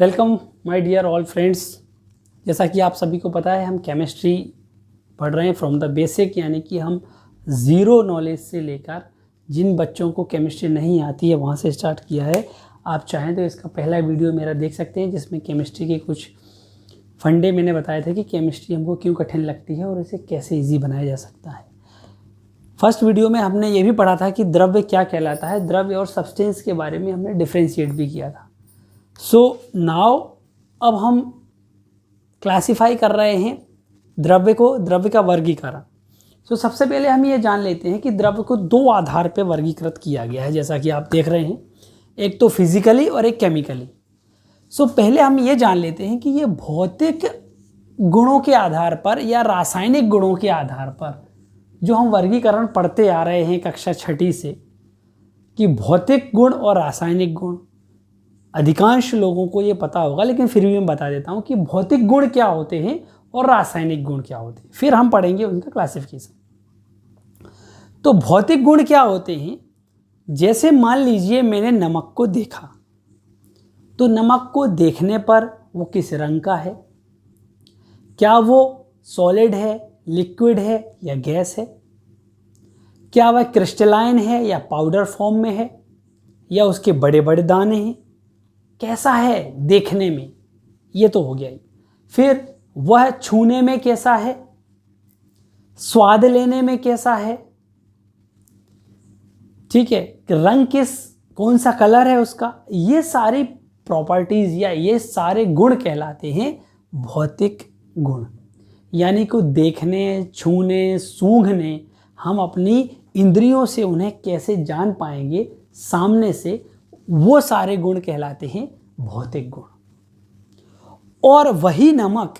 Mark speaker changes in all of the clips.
Speaker 1: Welcome my dear all friends. जैसा कि आप सभी को पता है, हम केमिस्ट्री पढ़ रहे हैं फ्रॉम द बेसिक, यानी कि हम ज़ीरो नॉलेज से लेकर जिन बच्चों को केमिस्ट्री नहीं आती है वहाँ से स्टार्ट किया है। आप चाहें तो इसका पहला वीडियो मेरा देख सकते हैं, जिसमें केमिस्ट्री के कुछ फंडे मैंने बताए थे कि केमिस्ट्री हमको क्यों कठिन लगती है और इसे कैसे ईजी बनाया जा सकता है। फर्स्ट वीडियो में हमने ये भी पढ़ा था कि द्रव्य क्या कहलाता है, द्रव्य और सब्सटेंस के बारे में हमने डिफ्रेंशिएट भी किया था। सो नाउ अब हम क्लासिफाई कर रहे हैं द्रव्य को, द्रव्य का वर्गीकरण। सो सबसे पहले हम ये जान लेते हैं कि द्रव्य को दो आधार पर वर्गीकृत किया गया है, जैसा कि आप देख रहे हैं, एक तो फिजिकली और एक केमिकली। सो पहले हम ये जान लेते हैं कि ये भौतिक गुणों के आधार पर या रासायनिक गुणों के आधार पर जो हम वर्गीकरण पढ़ते आ रहे हैं कक्षा छठी से, कि भौतिक गुण और रासायनिक गुण, अधिकांश लोगों को ये पता होगा, लेकिन फिर भी मैं बता देता हूँ कि भौतिक गुण क्या होते हैं और रासायनिक गुण क्या होते हैं, फिर हम पढ़ेंगे उनका क्लासिफिकेशन। तो भौतिक गुण क्या होते हैं, जैसे मान लीजिए मैंने नमक को देखा, तो नमक को देखने पर वो किस रंग का है, क्या वो सॉलिड है, लिक्विड है या गैस है, क्या वह क्रिस्टलाइन है या पाउडर फॉर्म में है, या उसके बड़े बड़े दाने हैं, कैसा है देखने में, ये तो हो गया ही। फिर वह छूने में कैसा है, स्वाद लेने में कैसा है, ठीक है, रंग कौन सा कलर है उसका, ये सारी प्रॉपर्टीज या ये सारे गुण कहलाते हैं भौतिक गुण। यानी कि देखने, छूने, सूंघने, हम अपनी इंद्रियों से उन्हें कैसे जान पाएंगे सामने से, वो सारे गुण कहलाते हैं भौतिक गुण। और वही नमक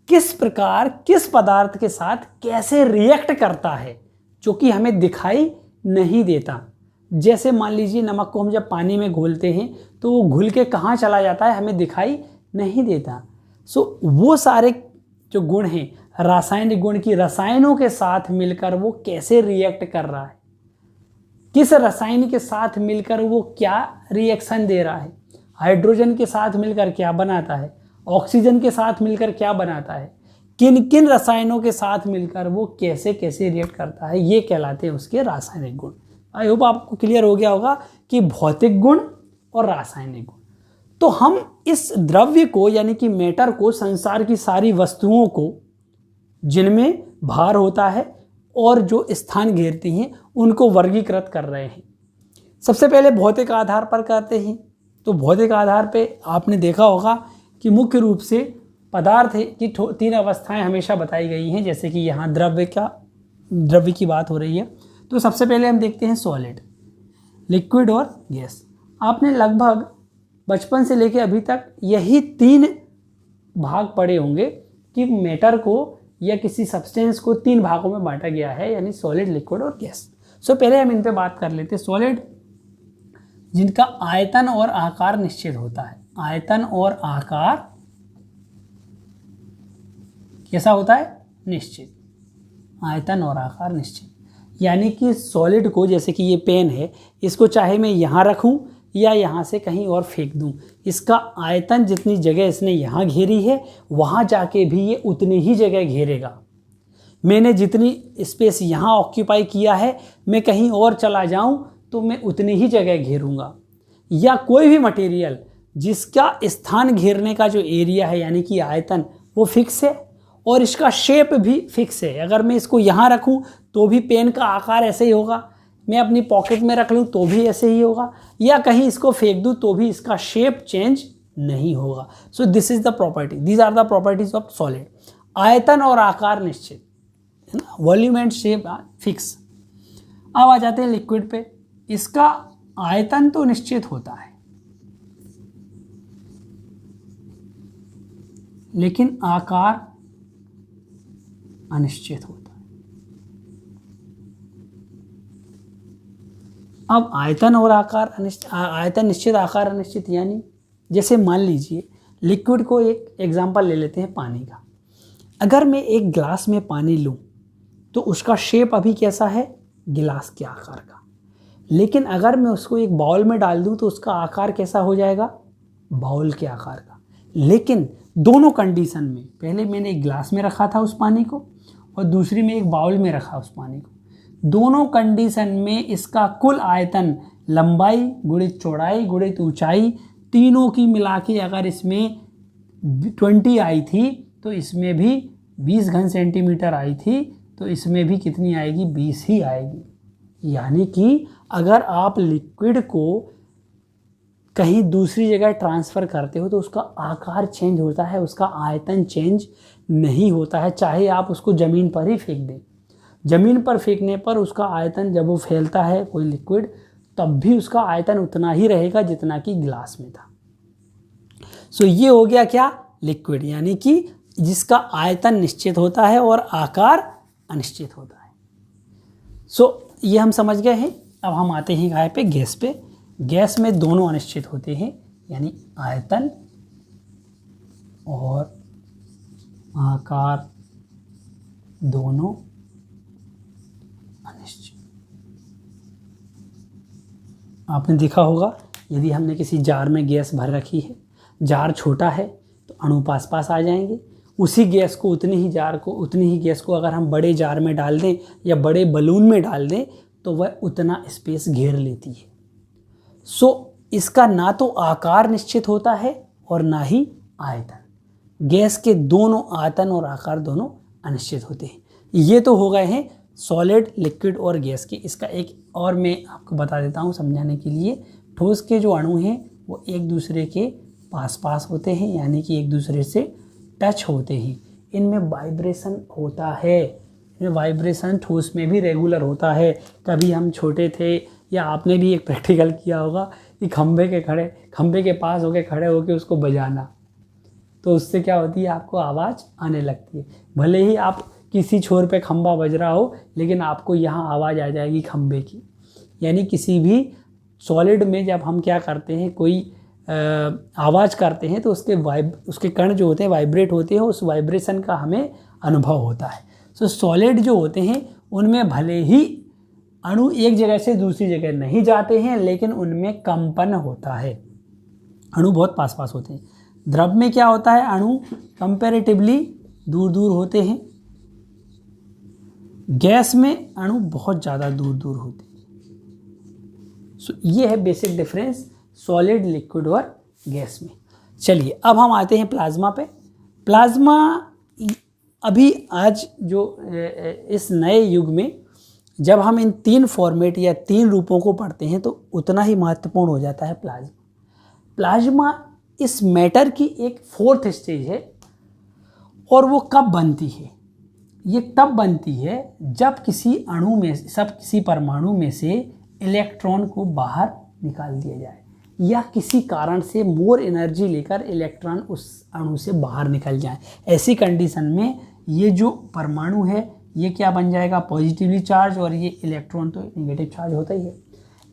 Speaker 1: किस प्रकार, किस पदार्थ के साथ कैसे रिएक्ट करता है, जो कि हमें दिखाई नहीं देता। जैसे मान लीजिए नमक को हम जब पानी में घोलते हैं तो वो घुल के कहाँ चला जाता है, हमें दिखाई नहीं देता। सो वो सारे जो गुण हैं रासायनिक गुण, की रसायनों के साथ मिलकर वो कैसे रिएक्ट कर रहा है, किस रसायन के साथ मिलकर वो क्या रिएक्शन दे रहा है, हाइड्रोजन के साथ मिलकर क्या बनाता है, ऑक्सीजन के साथ मिलकर क्या बनाता है, किन किन रसायनों के साथ मिलकर वो कैसे कैसे रिएक्ट करता है, ये कहलाते हैं उसके रासायनिक गुण। आई होप आपको क्लियर हो गया होगा कि भौतिक गुण और रासायनिक गुण। तो हम इस द्रव्य को यानी कि मैटर को, संसार की सारी वस्तुओं को जिनमें भार होता है और जो स्थान घेरती हैं, उनको वर्गीकृत कर रहे हैं। सबसे पहले भौतिक आधार पर करते हैं। तो भौतिक आधार पे आपने देखा होगा कि मुख्य रूप से पदार्थ की तीन अवस्थाएं हमेशा बताई गई हैं, जैसे कि यहाँ द्रव्य की बात हो रही है। तो सबसे पहले हम देखते हैं सॉलिड, लिक्विड और गैस। आपने लगभग बचपन से लेकर अभी तक यही तीन भाग पढ़े होंगे कि मैटर को या किसी सब्सटेंस को तीन भागों में बांटा गया है, यानी सॉलिड, लिक्विड और गैस। सो पहले हम इन पे बात कर लेते हैं। सॉलिड, जिनका आयतन और आकार निश्चित होता है। आयतन और आकार कैसा होता है? निश्चित। आयतन और आकार निश्चित, यानी कि सॉलिड को, जैसे कि ये पेन है, इसको चाहे मैं यहाँ रखूँ या यहाँ से कहीं और फेंक दूँ, इसका आयतन जितनी जगह इसने यहाँ घेरी है, वहाँ जाके भी ये उतनी ही जगह घेरेगा। मैंने जितनी स्पेस यहाँ ऑक्यूपाई किया है, मैं कहीं और चला जाऊँ तो मैं उतनी ही जगह घेरूँगा। या कोई भी मटेरियल जिसका स्थान घेरने का जो एरिया है, यानी कि आयतन, वो फिक्स है और इसका शेप भी फिक्स है। अगर मैं इसको यहाँ रखूँ तो भी पेन का आकार ऐसे ही होगा, मैं अपनी पॉकेट में रख लूँ तो भी ऐसे ही होगा, या कहीं इसको फेंक दूँ तो भी इसका शेप चेंज नहीं होगा। So this is the property, these are the properties of solid. आयतन और आकार निश्चित है ना, वॉल्यूम एंड शेप फिक्स। अब आ जाते हैं लिक्विड पे। इसका आयतन तो निश्चित होता है, लेकिन आकार अनिश्चित होता है। अब आयतन और आकार अनिश्चित, आयतन निश्चित, आकार अनिश्चित, यानी जैसे मान लीजिए लिक्विड को एक एग्जांपल ले लेते हैं पानी का। अगर मैं एक ग्लास में पानी लूँ तो उसका शेप अभी कैसा है? गिलास के आकार का। लेकिन अगर मैं उसको एक बाउल में डाल दूँ तो उसका आकार कैसा हो जाएगा? बाउल के आकार का। लेकिन दोनों कंडीशन में, पहले मैंने एक ग्लास में रखा था उस पानी को और दूसरी में एक बाउल में रखा उस पानी को, दोनों कंडीशन में इसका कुल आयतन लंबाई गुणित चौड़ाई गुणित ऊंचाई तीनों की मिला के अगर इसमें 20 आई थी तो इसमें भी 20 घन सेंटीमीटर आई थी, तो इसमें भी कितनी आएगी? 20 ही आएगी। यानी कि अगर आप लिक्विड को कहीं दूसरी जगह ट्रांसफ़र करते हो तो उसका आकार चेंज होता है, उसका आयतन चेंज नहीं होता है, चाहे आप उसको ज़मीन पर ही फेंक दें। ज़मीन पर फेंकने पर उसका आयतन जब वो फैलता है कोई लिक्विड, तब भी उसका आयतन उतना ही रहेगा जितना कि ग्लास में था। सो ये हो गया क्या? लिक्विड, यानी कि जिसका आयतन निश्चित होता है और आकार अनिश्चित होता है। सो ये हम समझ गए हैं। अब हम आते हैं कहाँ पे? गैस पे। गैस में दोनों अनिश्चित होते हैं, यानी आयतन और आकार दोनों अनिश्चित। आपने देखा होगा यदि हमने किसी जार में गैस भर रखी है, जार छोटा है तो अणु पास पास आ जाएंगे, उसी गैस को उतनी ही गैस को अगर हम बड़े जार में डाल दें या बड़े बलून में डाल दें तो वह उतना स्पेस घेर लेती है। सो इसका ना तो आकार निश्चित होता है और ना ही आयतन। गैस के दोनों आयतन और आकार दोनों अनिश्चित होते हैं। ये तो हो गए हैं सॉलिड, लिक्विड और गैस के। इसका एक और मैं आपको बता देता हूँ समझाने के लिए। ठोस के जो अणु हैं वो एक दूसरे के पास पास होते हैं, यानी कि एक दूसरे से टच होते हैं। इनमें वाइब्रेशन होता है। वाइब्रेशन ठोस में भी रेगुलर होता है। कभी हम छोटे थे या आपने भी एक प्रैक्टिकल किया होगा कि खंभे के पास होके खड़े होके उसको बजाना, तो उससे क्या होती है? आपको आवाज़ आने लगती है। भले ही आप किसी छोर पे खंभा बज रहा हो, लेकिन आपको यहाँ आवाज़ आ जाएगी खंभे की। यानी किसी भी सॉलिड में जब हम क्या करते हैं, कोई आवाज़ करते हैं तो उसके कण जो होते हैं वाइब्रेट होते हैं, उस वाइब्रेशन का हमें अनुभव होता है। सो सॉलिड जो होते हैं उनमें भले ही अणु एक जगह से दूसरी जगह नहीं जाते हैं, लेकिन उनमें कंपन होता है। अणु बहुत पास पास होते हैं। द्रव में क्या होता है? अणु कंपैरेटिवली दूर दूर होते हैं। गैस में अणु बहुत ज़्यादा दूर दूर होते हैं। सो ये है बेसिक डिफरेंस सॉलिड, लिक्विड और गैस में। चलिए अब हम आते हैं प्लाज्मा पे। प्लाज्मा अभी आज जो इस नए युग में जब हम इन 3 फॉर्मेट या 3 रूपों को पढ़ते हैं तो उतना ही महत्वपूर्ण हो जाता है प्लाज्मा। प्लाज्मा इस मैटर की एक 4th स्टेज है। और वो कब बनती है? ये तब बनती है जब किसी परमाणु में से इलेक्ट्रॉन को बाहर निकाल दिया जाए, या किसी कारण से मोर एनर्जी लेकर इलेक्ट्रॉन उस अणु से बाहर निकल जाए। ऐसी कंडीशन में ये जो परमाणु है ये क्या बन जाएगा? पॉजिटिवली चार्ज, और ये इलेक्ट्रॉन तो नेगेटिव चार्ज होता ही है।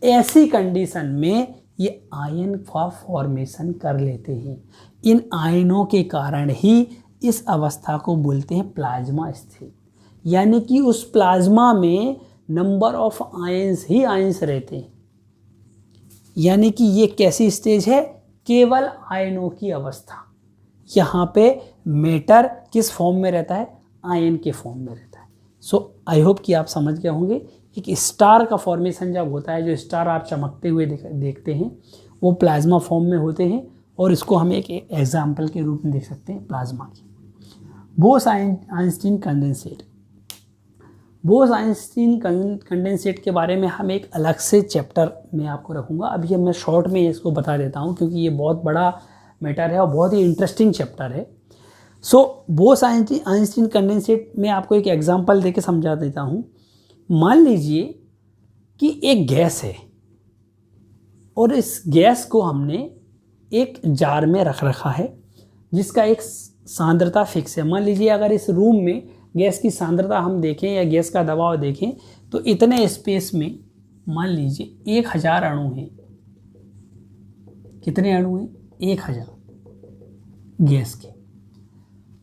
Speaker 1: ऐसी कंडीशन में ये आयन का फॉर्मेशन कर लेते हैं। इन आयनों के कारण ही इस अवस्था को बोलते हैं प्लाज्मा स्थिति। यानी कि उस प्लाज्मा में number of ions he ions रहते हैं। यानी कि ये कैसी स्टेज है? केवल आयनों की अवस्था। यहाँ पे मैटर किस फॉर्म में रहता है? आयन के फॉर्म में रहता है। सो आई होप कि आप समझ गए होंगे। एक स्टार का फॉर्मेशन जब होता है, जो स्टार आप चमकते हुए देखते हैं, वो प्लाज्मा फॉर्म में होते हैं। और इसको हम एक एग्जाम्पल के रूप में देख सकते हैं प्लाज्मा की। Bose-Einstein condensate. बोस-आइंस्टीन कंडेंसेट के बारे में हम एक अलग से चैप्टर में आपको रखूँगा। अभी मैं शॉर्ट में इसको बता देता हूँ क्योंकि ये बहुत बड़ा मैटर है और बहुत ही इंटरेस्टिंग चैप्टर है। सो बोस-आइंस्टीन कंडेंसेट में आपको एक एग्जांपल देके समझा देता हूँ। मान लीजिए कि एक गैस है और इस गैस को हमने एक जार में रख रखा है जिसका एक सांद्रता फिक्स है। मान लीजिए अगर इस रूम में गैस की सांद्रता हम देखें या गैस का दबाव देखें तो इतने स्पेस में मान लीजिए 1000 अणु हैं। कितने अणु हैं? 1000 गैस के।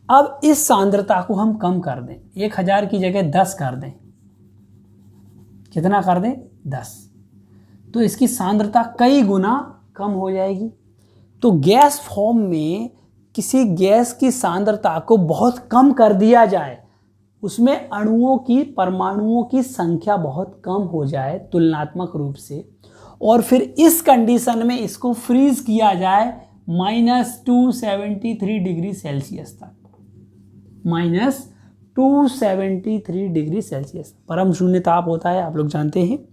Speaker 1: अब इस सांद्रता को हम कम कर दें, 1000 की जगह 10 कर दें। कितना कर दें? 10। तो इसकी सांद्रता कई गुना कम हो जाएगी। तो गैस फॉर्म में किसी गैस की सांद्रता को बहुत कम कर दिया जाए, उसमें अणुओं की, परमाणुओं की संख्या बहुत कम हो जाए तुलनात्मक रूप से, और फिर इस कंडीशन में इसको फ्रीज किया जाए -273 डिग्री सेल्सियस तक, -273 डिग्री सेल्सियस परम शून्य ताप होता है, आप लोग जानते हैं।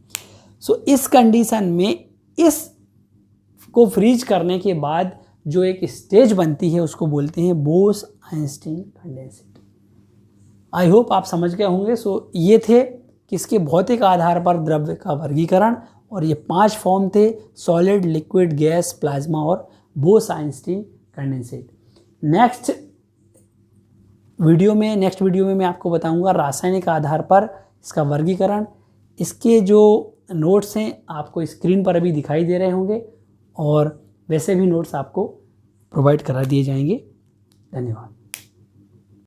Speaker 1: सो इस कंडीशन में इस को फ्रीज करने के बाद जो एक स्टेज बनती है उसको बोलते हैं बोस-आइंस्टीन कंडेंसेट। आई होप आप समझ गए होंगे। सो ये थे किसके भौतिक आधार पर द्रव्य का वर्गीकरण, और ये 5 फॉर्म थे, सॉलिड, लिक्विड, गैस, प्लाज्मा और बोस-आइंस्टीन कंडेंसेट। नेक्स्ट वीडियो में मैं आपको बताऊंगा रासायनिक आधार पर इसका वर्गीकरण। इसके जो नोट्स हैं आपको स्क्रीन पर अभी दिखाई दे रहे होंगे, और वैसे भी नोट्स आपको प्रोवाइड करा दिए जाएंगे। धन्यवाद।